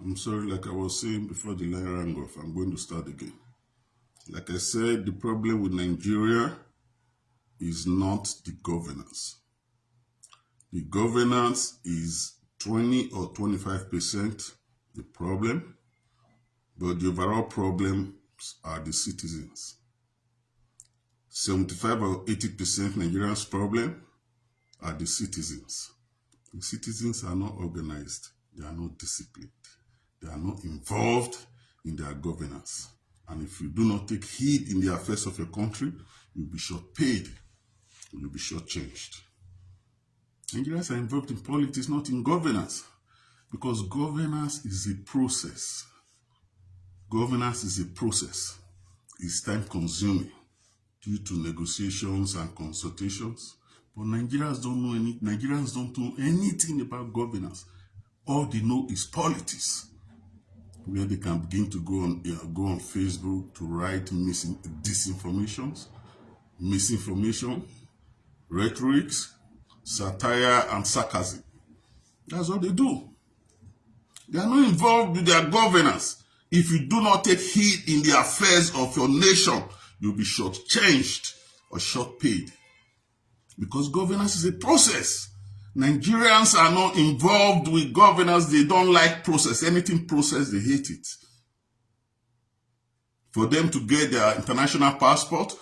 I'm sorry, like I was saying before the line rang off, I'm going to start again. Like I said, the problem with Nigeria is not the governance. The governance is 20 or 25% the problem, but the overall problems are the citizens. 75 or 80% Nigerians' problem are the citizens. The citizens are not organized. They are not disciplined. They are not involved in their governance. And if you do not take heed in the affairs of your country, you'll be short paid. You'll be shortchanged. Nigerians are involved in politics, not in governance. Because governance is a process. Governance is a process. It's time consuming due to negotiations and consultations. But Nigerians don't know anything about governance. All they know is politics, where they can begin to go on Facebook to write disinformations, misinformation, rhetorics, satire, and sarcasm. That's what they do. They are not involved with their governance. If you do not take heed in the affairs of your nation, you'll be shortchanged or short paid. Because governance is a process. Nigerians are not involved with governance. They don't like process. Anything process, they hate it. For them to get their international passport,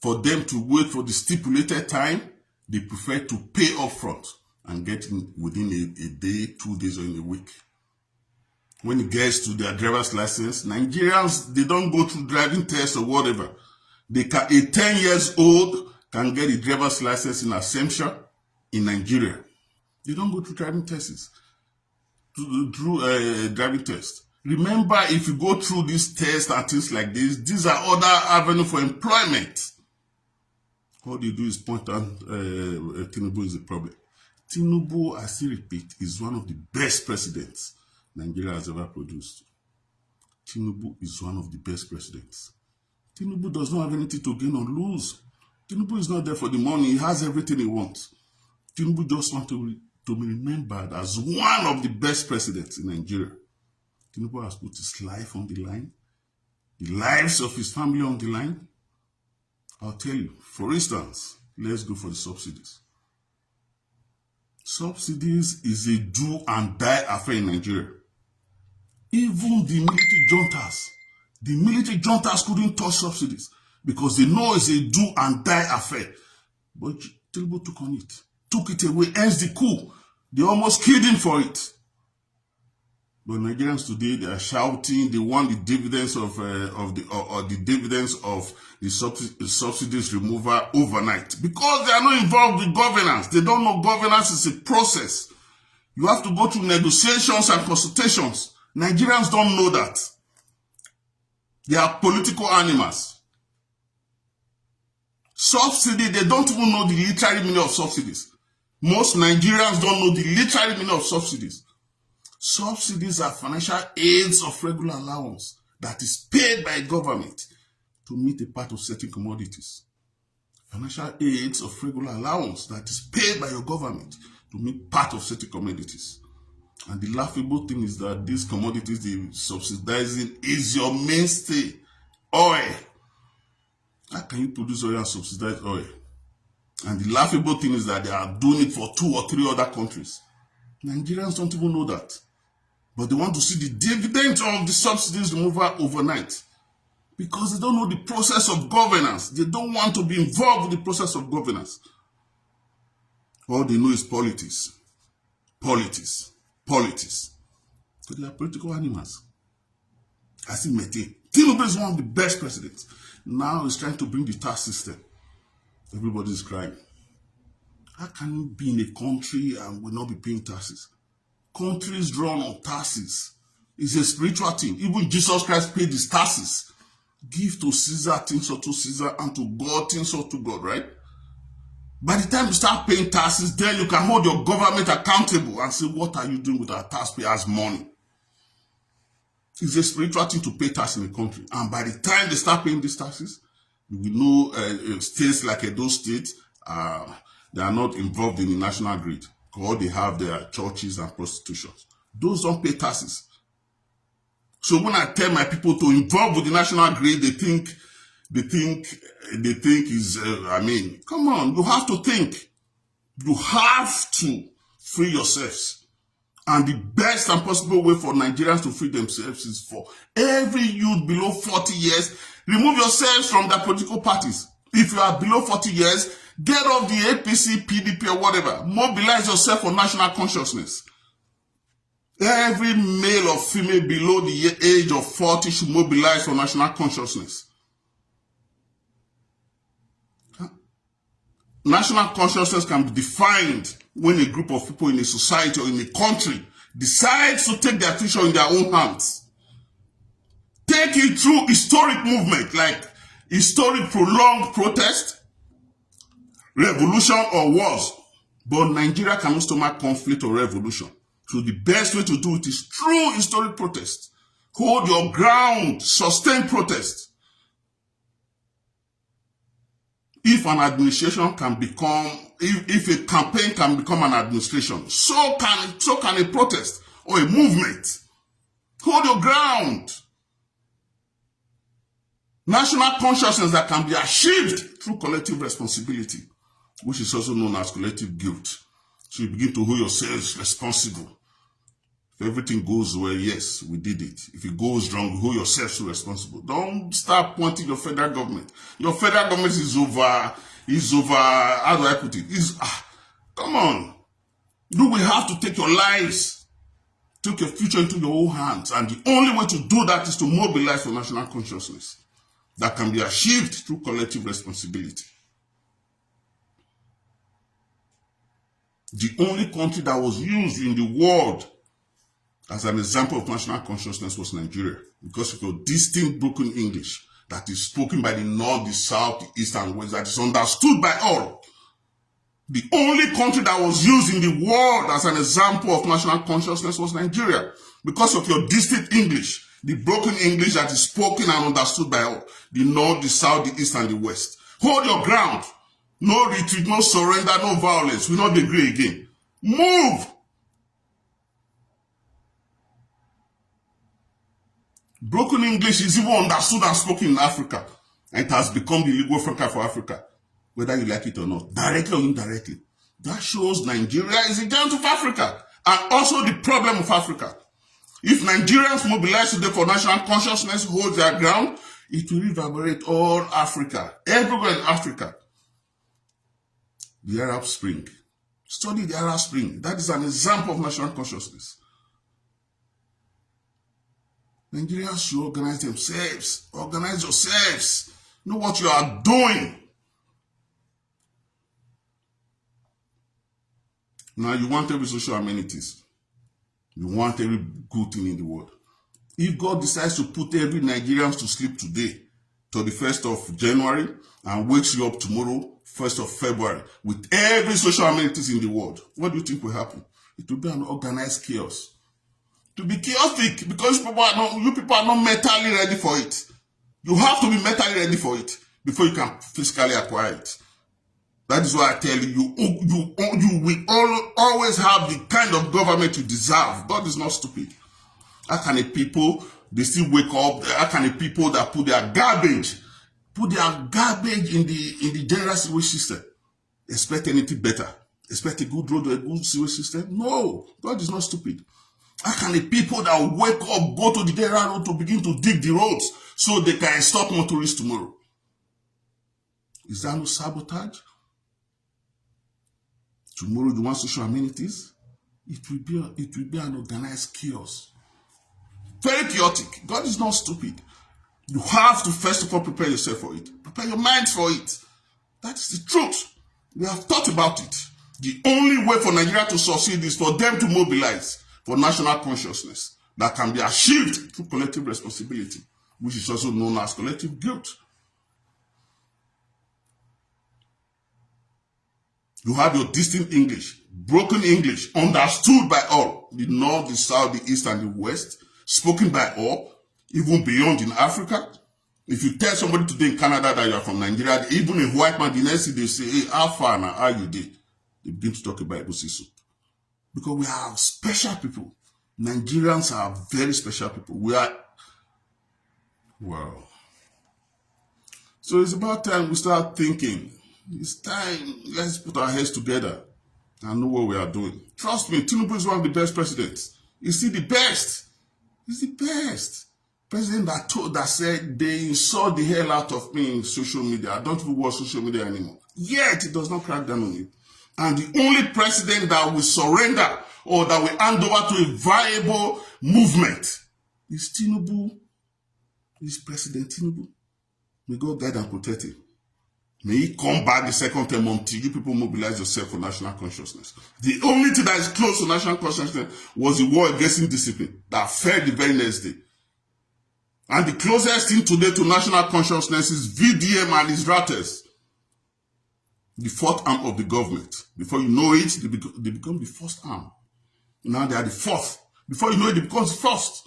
for them to wait for the stipulated time, they prefer to pay upfront and get in within a day, 2 days, or in a week. When it gets to their driver's license, Nigerians, they don't go through driving tests or whatever. A 10 years old can get a driver's license in Assumption in Nigeria. They don't go through driving tests. Driving tests. Remember, if you go through these tests and things like this, these are other avenues for employment. All they do is point out Tinubu is a problem. Tinubu, I still repeat, is one of the best presidents Nigeria has ever produced. Tinubu is one of the best presidents. Tinubu does not have anything to gain or lose. Tinubu is not there for the money. He has everything he wants. Tinubu just wants to be remembered as one of the best presidents in Nigeria. Tinubu has put his life on the line, the lives of his family on the line. I'll tell you, for instance, let's go for the subsidies. Subsidies is a do and die affair in Nigeria. Even the military juntas couldn't touch subsidies because they know it's a do and die affair. But Tinubu took it away, ends the coup. They almost killed him for it. But Nigerians today, they are shouting they want the dividends of the subsidies removal overnight because they are not involved with governance. They don't know governance is a process. You have to go through negotiations and consultations. Nigerians don't know that. They are political animals. Subsidy, they don't even know the literal meaning of subsidies. Most Nigerians don't know the literal meaning of subsidies. Subsidies are financial aids of regular allowance that is paid by government to meet a part of certain commodities. Financial aids of regular allowance that is paid by your government to meet part of certain commodities. And the laughable thing is that these commodities they're subsidizing is your mainstay, oil. How can you produce oil and subsidize oil? And the laughable thing is that they are doing it for 2 or 3 other countries. Nigerians don't even know that. But they want to see the dividend of the subsidies removal overnight. Because they don't know the process of governance. They don't want to be involved with the process of governance. All they know is politics. Politics. Politics. So they are political animals. I still maintain. Tinubu is one of the best presidents. Now he's trying to bring the tax system. Everybody is crying. How can you be in a country and will not be paying taxes? Countries run on taxes. It's a spiritual thing. Even Jesus Christ paid his taxes. Give to Caesar things unto Caesar and to God things unto God, right? By the time you start paying taxes, then you can hold your government accountable and say, what are you doing with our taxpayers' money? It's a spiritual thing to pay tax in a country. And by the time they start paying these taxes, you will know states like Edo State, they are not involved in the national grid. All they have their churches and prostitutions. Those don't pay taxes. So when I tell my people to involve with the national grid, they think is, I mean, come on, you have to think. You have to free yourselves. And the best and possible way for Nigerians to free themselves is for every youth below 40 years, remove yourselves from their political parties. If you are below 40 years, get off the APC, PDP, or whatever. Mobilize yourself for national consciousness. Every male or female below the age of 40 should mobilize for national consciousness. National consciousness can be defined when a group of people in a society or in a country decides to take their future in their own hands. Take it through historic movement like historic prolonged protest, revolution, or wars. But Nigeria cannot stomach conflict or revolution. So the best way to do it is through historic protest. Hold your ground, sustain protest. If an administration can become, if a campaign can become an administration, so can a protest or a movement. Hold your ground. National consciousness that can be achieved through collective responsibility, which is also known as collective guilt. So you begin to hold yourselves responsible. If everything goes well, yes, we did it. If it goes wrong, you hold yourselves responsible. Don't start pointing your federal government. Your federal government is over, how do I put it? Come on. You will have to take your lives, take your future into your own hands. And the only way to do that is to mobilize for national consciousness that can be achieved through collective responsibility. The only country that was used in the world as an example of national consciousness was Nigeria, because of your distinct broken English that is spoken by the North, the South, the East, and West, that is understood by all. The only country that was used in the world as an example of national consciousness was Nigeria, because of your distinct English, the broken English that is spoken and understood by all, the North, the South, the East, and the West. Hold your ground. No retreat, no surrender, no violence. We will not agree again. Move! Broken English is even understood and spoken in Africa. And it has become the legal franca for Africa, whether you like it or not, directly or indirectly. That shows Nigeria is a giant of Africa and also the problem of Africa. If Nigerians mobilize today for national consciousness, hold their ground, it will reverberate all Africa, everywhere in Africa. The Arab Spring. Study the Arab Spring. That is an example of national consciousness. Nigerians should organize themselves. Organize yourselves. Know what you are doing. Now you want every social amenities. You want every good thing in the world. If God decides to put every Nigerian to sleep today, to the 1st of January, and wakes you up tomorrow, 1st of February, with every social amenities in the world, what do you think will happen? It will be an organized chaos. To be chaotic, because you people are not mentally ready for it. You have to be mentally ready for it before you can physically acquire it. That is why I tell you, you will always have the kind of government you deserve. God is not stupid. How can a people, they still wake up? How can a people that put their garbage in the general sewage system expect anything better? Expect a good road or a good sewage system? No, God is not stupid. How can the people that wake up go to the general road to begin to dig the roads so they can stop motorists tomorrow? Is that no sabotage? Tomorrow you want social amenities? It will be an organized chaos. Very chaotic. God is not stupid. You have to first of all prepare yourself for it. Prepare your mind for it. That's the truth. We have thought about it. The only way for Nigeria to succeed is for them to mobilize for national consciousness that can be achieved through collective responsibility, which is also known as collective guilt. You have your distinct English, broken English, understood by all, the North, the South, the East, and the West, spoken by all, even beyond in Africa. If you tell somebody today in Canada that you are from Nigeria, even a white man, the next thing they say, hey, how far now, how you did? They begin to talk about egusi soup. Because we are special people. Nigerians are very special people. We are Wow. So it's about time we start thinking. It's time, let's put our heads together and know what we are doing. Trust me, Tinubu is one of the best presidents. Is he the best? He's the best. President that said they insult the hell out of me in social media. I don't even watch social media anymore. Yet it does not crack down on you. And the only president that will surrender or that will hand over to a viable movement is Tinubu. Is President Tinubu. May God guide and protect him. May he come back the second term until you people mobilize yourself for national consciousness. The only thing that is close to national consciousness was the war against indiscipline that fell the very next day. And the closest thing today to national consciousness is VDM and his routers. The fourth arm of the government. Before you know it, they become the first arm. Now they are the fourth. Before you know it, it becomes the first.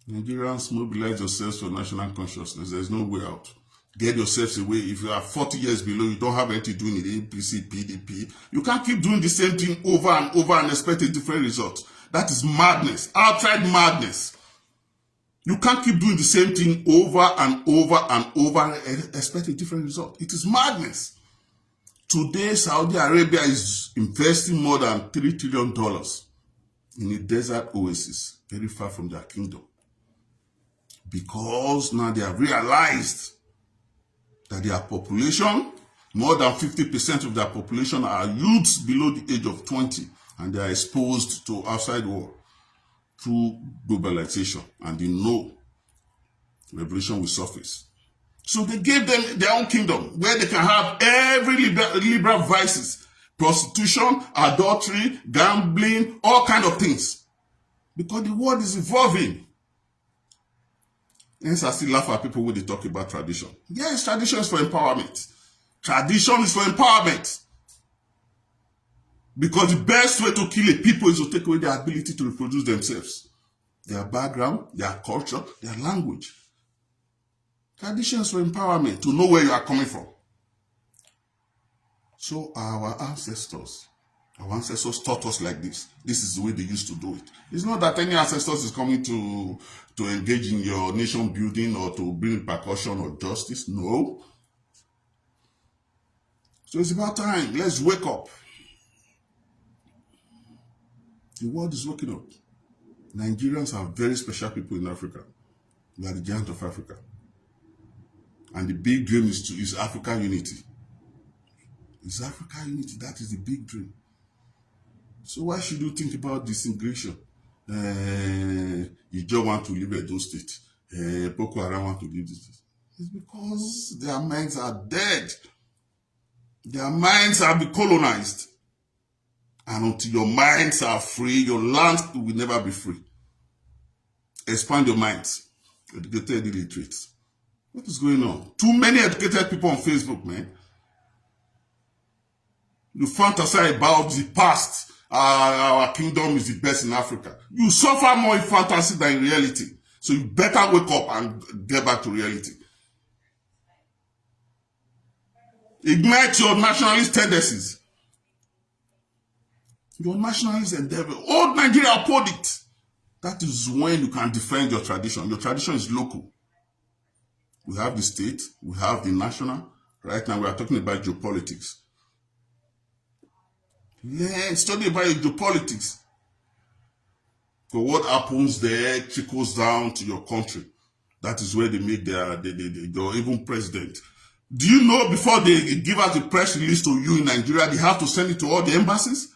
Nigerians, mobilize yourselves for national consciousness. There's no way out. Get yourselves away. If you are 40 years below, you don't have anything to do in the APC, PDP. You can't keep doing the same thing over and over and expect a different result. That is madness. Outright madness. You can't keep doing the same thing over and over and over and expect a different result. It is madness. Today, Saudi Arabia is investing more than $3 trillion in a desert oasis, very far from their kingdom. Because now they have realized that their population, more than 50% of their population are youths below the age of 20, and they are exposed to outside world through globalization, and they know revolution will surface. So they gave them their own kingdom where they can have every liberal vices, prostitution, adultery, gambling, all kind of things. Because the world is evolving. Hence, I still laugh at people when they talk about tradition. Yes, tradition is for empowerment. Tradition is for empowerment. Because the best way to kill a people is to take away their ability to reproduce themselves. Their background, their culture, their language. Tradition is for empowerment, to know where you are coming from. So our ancestors taught us like this. This is the way they used to do it. It's not that any ancestors is coming to engage in your nation building or to bring repercussion or justice. No. So it's about time. Let's wake up. The world is waking up. Nigerians are very special people in Africa. We are the giant of Africa. And the big dream is African unity. It's African unity. That is the big dream. So why should you think about disintegration? You just want to leave Edo State. Boko Haram want to leave this state. It's because their minds are dead. Their minds have been colonized. And until your minds are free, your land will never be free. Expand your minds. Educated illiterates. What is going on? Too many educated people on Facebook, man. You fantasize about the past. Our kingdom is the best in Africa. You suffer more in fantasy than in reality. So you better wake up and get back to reality. Ignite your nationalist tendencies. Your nationalist endeavor. Old Nigeria uphold it. That is when you can defend your tradition. Your tradition is local. We have the state. We have the national. Right now we are talking about geopolitics. Let's study about geopolitics. So what happens there trickles down to your country. That is where they make their even president. Do you know before they give out the press release to you in Nigeria, they have to send it to all the embassies?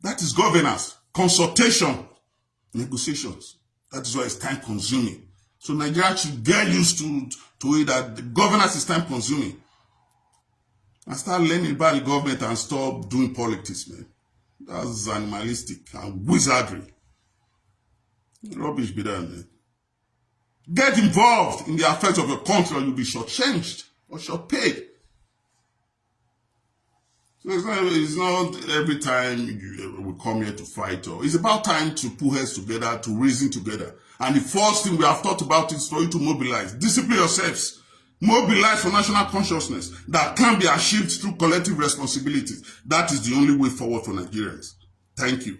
That is governance, consultation, negotiations. That is why it's time consuming. So Nigeria should get used to it that the governance is time consuming. And start learning about the government and stop doing politics, man. That's animalistic and wizardry. Rubbish be that, man. Get involved in the affairs of your country or you'll be shortchanged or short-paid. So it's not every time we come here to fight. It's about time to put heads together, to reason together. And the first thing we have thought about is for you to mobilize. Discipline yourselves. Mobilize for national consciousness that can be achieved through collective responsibility. That is the only way forward for Nigerians. Thank you.